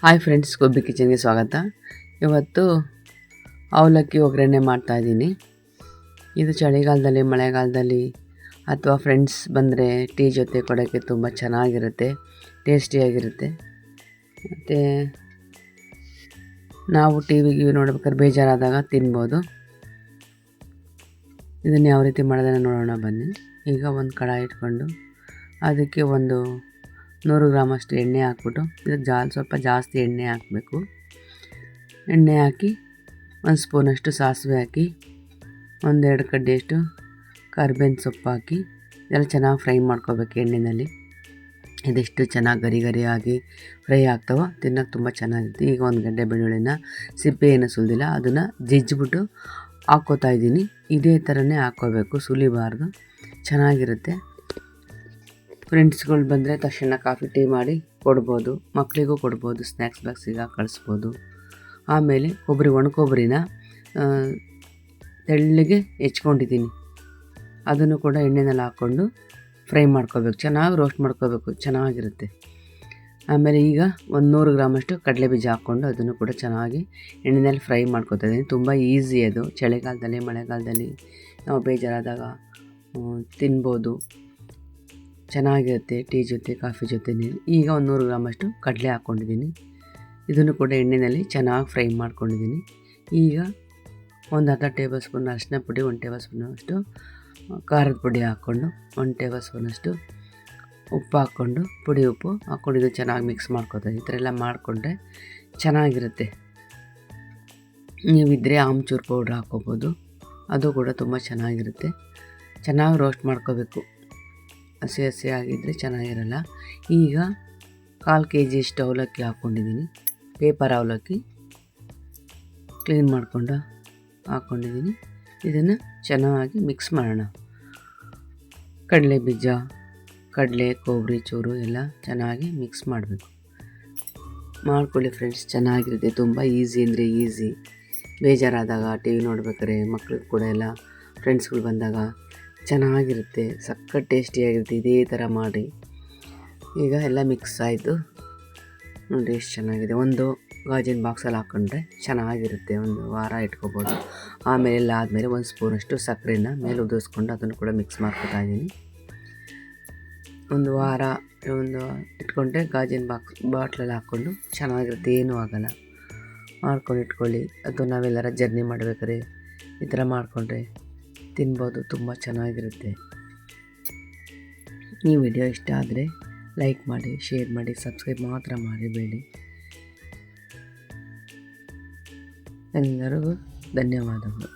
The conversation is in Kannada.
ಹಾಯ್ ಫ್ರೆಂಡ್ಸ್, ಗೋಬಿ ಕಿಚನ್ಗೆ ಸ್ವಾಗತ. ಇವತ್ತು ಅವಲಕ್ಕಿ ಒಗ್ಗರಣೆ ಮಾಡ್ತಾಯಿದ್ದೀನಿ. ಇದು ಚಳಿಗಾಲದಲ್ಲಿ, ಮಳೆಗಾಲದಲ್ಲಿ ಅಥವಾ ಫ್ರೆಂಡ್ಸ್ ಬಂದರೆ ಟೀ ಜೊತೆ ಕೊಡೋಕ್ಕೆ ತುಂಬ ಚೆನ್ನಾಗಿರುತ್ತೆ, ಟೇಸ್ಟಿಯಾಗಿರುತ್ತೆ. ಮತ್ತು ನಾವು ಟಿ ವಿ ನೋಡ್ಬೇಕಾದ್ರೆ ಬೇಜಾರಾದಾಗ ತಿನ್ಬೋದು. ಇದನ್ನು ಯಾವ ರೀತಿ ಮಾಡೋದನ್ನು ನೋಡೋಣ ಬನ್ನಿ. ಈಗ ಒಂದು ಕಡಾಯಿ ಇಟ್ಕೊಂಡು ಅದಕ್ಕೆ ಒಂದು 100 ಗ್ರಾಮಷ್ಟು ಎಣ್ಣೆ ಹಾಕ್ಬಿಟ್ಟು, ಇದಕ್ಕೆ ಸ್ವಲ್ಪ ಜಾಸ್ತಿ ಎಣ್ಣೆ ಹಾಕಬೇಕು. ಎಣ್ಣೆ ಹಾಕಿ 1 ಸ್ಪೂನಷ್ಟು ಸಾಸಿವೆ ಹಾಕಿ, 1-2 ಕಡ್ಡಿಯಷ್ಟು ಕರಿಬೇವಿನ ಸೊಪ್ಪು ಹಾಕಿ ಇದೆಲ್ಲ ಚೆನ್ನಾಗಿ ಫ್ರೈ ಮಾಡ್ಕೋಬೇಕು ಎಣ್ಣೆಯಲ್ಲಿ. ಇದೆಷ್ಟು ಚೆನ್ನಾಗಿ ಗರಿ ಗರಿಯಾಗಿ ಫ್ರೈ ಆಗ್ತಾವೋ ತಿನ್ನೋಕೆ ತುಂಬ ಚೆನ್ನಾಗಿರುತ್ತೆ. ಈಗ 1 ಗಡ್ಡೆ ಬೆಳ್ಳುಳ್ಳಿನ ಸಿಪ್ಪೆ ಏನು ಸುಲಿದಿಲ್ಲ ಅದನ್ನು ಜಜ್ಜಿಬಿಟ್ಟು ಹಾಕ್ಕೋತಾ ಇದ್ದೀನಿ. ಇದೇ ಥರನೇ ಹಾಕ್ಕೋಬೇಕು, ಸುಲಿಬಾರ್ದು, ಚೆನ್ನಾಗಿರುತ್ತೆ. ಫ್ರೆಂಡ್ಸ್ಗಳು ಬಂದರೆ ತಕ್ಷಣ ಕಾಫಿ ಟೀ ಮಾಡಿ ಕೊಡ್ಬೋದು, ಮಕ್ಕಳಿಗೂ ಕೊಡ್ಬೋದು, ಸ್ನ್ಯಾಕ್ಸ್ ಬಾಕ್ಸಿಗೆ ಕಳಿಸ್ಬೋದು. ಆಮೇಲೆ ಒಣ ಕೊಬ್ಬರಿನ ತೆಳ್ಳಗೆ ಹೆಚ್ಕೊಂಡಿದ್ದೀನಿ, ಅದನ್ನು ಕೂಡ ಎಣ್ಣೆನಲ್ಲಿ ಹಾಕ್ಕೊಂಡು ಫ್ರೈ ಮಾಡ್ಕೋಬೇಕು, ಚೆನ್ನಾಗಿ ರೋಸ್ಟ್ ಮಾಡ್ಕೋಬೇಕು, ಚೆನ್ನಾಗಿರುತ್ತೆ. ಆಮೇಲೆ ಈಗ 100 ಗ್ರಾಮಷ್ಟು ಕಡಲೆ ಬೀಜ ಹಾಕ್ಕೊಂಡು ಅದನ್ನು ಕೂಡ ಚೆನ್ನಾಗಿ ಎಣ್ಣೆಯಲ್ಲಿ ಫ್ರೈ ಮಾಡ್ಕೊತಾ ಇದ್ದೀನಿ. ತುಂಬ ಈಸಿ ಅದು, ಚಳಿಗಾಲದಲ್ಲಿ ಮಳೆಗಾಲದಲ್ಲಿ ನಾವು ಬೇಜಾರಾದಾಗ ತಿನ್ಬೋದು, ಚೆನ್ನಾಗಿರುತ್ತೆ ಟೀ ಜೊತೆ ಕಾಫಿ ಜೊತೆ. ಈಗ 100 ಗ್ರಾಮಷ್ಟು ಕಡಲೆ ಹಾಕ್ಕೊಂಡಿದ್ದೀನಿ, ಇದನ್ನು ಕೂಡ ಎಣ್ಣೆಯಲ್ಲಿ ಚೆನ್ನಾಗಿ ಫ್ರೈ ಮಾಡ್ಕೊಂಡಿದ್ದೀನಿ. ಈಗ ಒಂದು ಅರ್ಧ ಟೇಬಲ್ ಸ್ಪೂನ್ ಅರಿಶಿನ ಪುಡಿ, 1 ಟೇಬಲ್ ಸ್ಪೂನಷ್ಟು ಖಾರದ ಪುಡಿ ಹಾಕ್ಕೊಂಡು, 1 ಟೇಬಲ್ ಸ್ಪೂನಷ್ಟು ಉಪ್ಪು ಹಾಕ್ಕೊಂಡು, ಪುಡಿ ಉಪ್ಪು ಹಾಕ್ಕೊಂಡಿದ್ದು ಚೆನ್ನಾಗಿ ಮಿಕ್ಸ್ ಮಾಡ್ಕೊತಾ. ಈ ಥರ ಎಲ್ಲ ಮಾಡಿಕೊಂಡ್ರೆ ಚೆನ್ನಾಗಿರುತ್ತೆ. ನೀವಿದ್ದರೆ ಆಮ್ಚೂರು ಪೌಡ್ರ್ ಹಾಕ್ಕೋಬೋದು, ಅದು ಕೂಡ ತುಂಬ ಚೆನ್ನಾಗಿರುತ್ತೆ. ಚೆನ್ನಾಗಿ ರೋಸ್ಟ್ ಮಾಡ್ಕೋಬೇಕು, ಹಸಿ ಆಗಿದ್ದರೆ ಚೆನ್ನಾಗಿರಲ್ಲ. ಈಗ 1/4 kg ಅಷ್ಟು ಅವಲಕ್ಕಿ ಹಾಕ್ಕೊಂಡಿದ್ದೀನಿ, ಪೇಪರ್ ಅವಲಕ್ಕಿ ಕ್ಲೀನ್ ಮಾಡಿಕೊಂಡು ಹಾಕ್ಕೊಂಡಿದ್ದೀನಿ. ಇದನ್ನು ಚೆನ್ನಾಗಿ ಮಿಕ್ಸ್ ಮಾಡೋಣ. ಕಡಲೆ ಬೀಜ, ಕಡಲೆ, ಕೊಬ್ಬರಿ ಚೂರು ಎಲ್ಲ ಚೆನ್ನಾಗಿ ಮಿಕ್ಸ್ ಮಾಡಬೇಕು. ಮಾಡ್ಕೊಳ್ಳಿ ಫ್ರೆಂಡ್ಸ್, ಚೆನ್ನಾಗಿರುತ್ತೆ. ತುಂಬ ಈಸಿ ಅಂದರೆ ಈಸಿ. ಬೇಜಾರಾದಾಗ ಟಿ ವಿ ನೋಡ್ಬೇಕಾದ್ರೆ ಮಕ್ಳಿಗೆ ಕೂಡ ಎಲ್ಲ ಫ್ರೆಂಡ್ಸ್ಗಳು ಬಂದಾಗ ಚೆನ್ನಾಗಿರುತ್ತೆ, ಸಖತ್ ಟೇಸ್ಟಿಯಾಗಿರುತ್ತೆ. ಇದೇ ಥರ ಮಾಡಿ. ಈಗ ಎಲ್ಲ ಮಿಕ್ಸ್ ಆಯಿತು ನೋಡಿ, ಎಷ್ಟು ಚೆನ್ನಾಗಿದೆ. ಒಂದು ಗಾಜಿನ ಬಾಕ್ಸಲ್ಲಿ ಹಾಕ್ಕೊಂಡ್ರೆ ಚೆನ್ನಾಗಿರುತ್ತೆ, ಒಂದು ವಾರ ಇಟ್ಕೋಬೋದು. ಆಮೇಲೆ ಎಲ್ಲ ಆದಮೇಲೆ 1 ಸ್ಪೂನಷ್ಟು ಸಕ್ಕರೆನ ಮೇಲೆ ಉದುರಿಸ್ಕೊಂಡು ಅದನ್ನು ಕೂಡ ಮಿಕ್ಸ್ ಮಾಡ್ಕೊತಾ ಇದ್ದೀನಿ. ಒಂದು ವಾರ ಇಟ್ಕೊಂಡ್ರೆ ಗಾಜಿನ ಬಾಟ್ಲಲ್ಲಿ ಹಾಕ್ಕೊಂಡು ಚೆನ್ನಾಗಿರುತ್ತೆ, ಏನೂ ಆಗೋಲ್ಲ. ಮಾಡ್ಕೊಂಡು ಇಟ್ಕೊಳ್ಳಿ. ಅದು ನಾವೆಲ್ಲರ ಜರ್ನಿ ಮಾಡಬೇಕಾದ್ರೆ ಈ ಥರ ಮಾಡಿಕೊಂಡ್ರೆ ತಿನ್ಬೋದು, ತುಂಬ ಚೆನ್ನಾಗಿರುತ್ತೆ. ಈ ವಿಡಿಯೋ ಇಷ್ಟ ಆದರೆ ಲೈಕ್ ಮಾಡಿ, ಶೇರ್ ಮಾಡಿ, ಸಬ್ಸ್ಕ್ರೈಬ್ ಮಾತ್ರ ಮರಿಬೇಡಿ. ಎಲ್ಲರಿಗೂ ಧನ್ಯವಾದಗಳು.